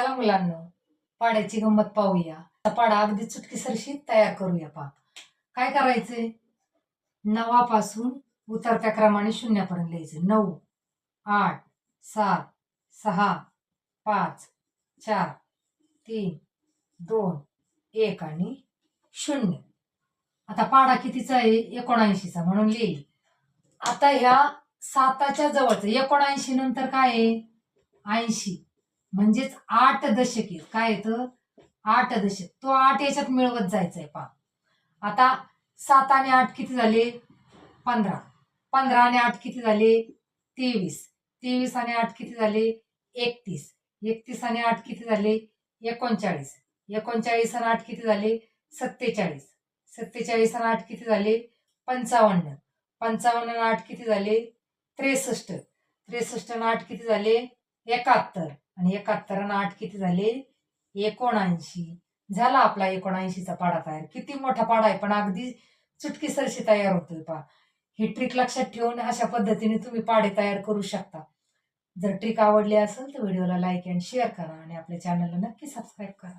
चला मुलांनो, पाड्याची गंमत पाहूया. आता पाडा अगदी चुटकीसरशी तयार करूया. पहा काय करायचंय. नवापासून उतरत्या क्रमाने शून्यापर्यंत लिहायचं. 9, 8, 7, 6, 5, 4, 3, 2, 1 आणि 0. आता पाडा कितीचा आहे? 79चा, म्हणून लिहिल. आता ह्या 7च्या जवळचं 79 नंतर काय आहे? 80, म्हणजेच 8 दशक आहेत. काय येतं? 8 दशक. तो 8 याच्यात मिळवत जायचंय. पहा आता 7 आणि 8 किती झाले? 15. 15 आणि 8 किती झाले? 23. 23 आणि 8 किती झाले? 31. 31 आणि 8 किती झाले? 39. 39 आणि 8 किती झाले? 47. 47 आणि 8 किती झाले? 55. 55 आणि 8 किती झाले? 63. 63 आणि 8 किती झाले? 71. आणि 71 आणि 8 किती झाले? 79. झाला आपला 79चा पाडा तयार. किती मोठा पाडा आहे, पण अगदी चुटकीसरशी तयार होतोय. पहा ही ट्रिक लक्षात ठेवून अशा पद्धतीने तुम्ही पाडे तयार करू शकता. जर ट्रिक आवडली असेल तर व्हिडिओला लाईक आणि शेअर करा आणि आपल्या चॅनलला नक्की सबस्क्राईब करा.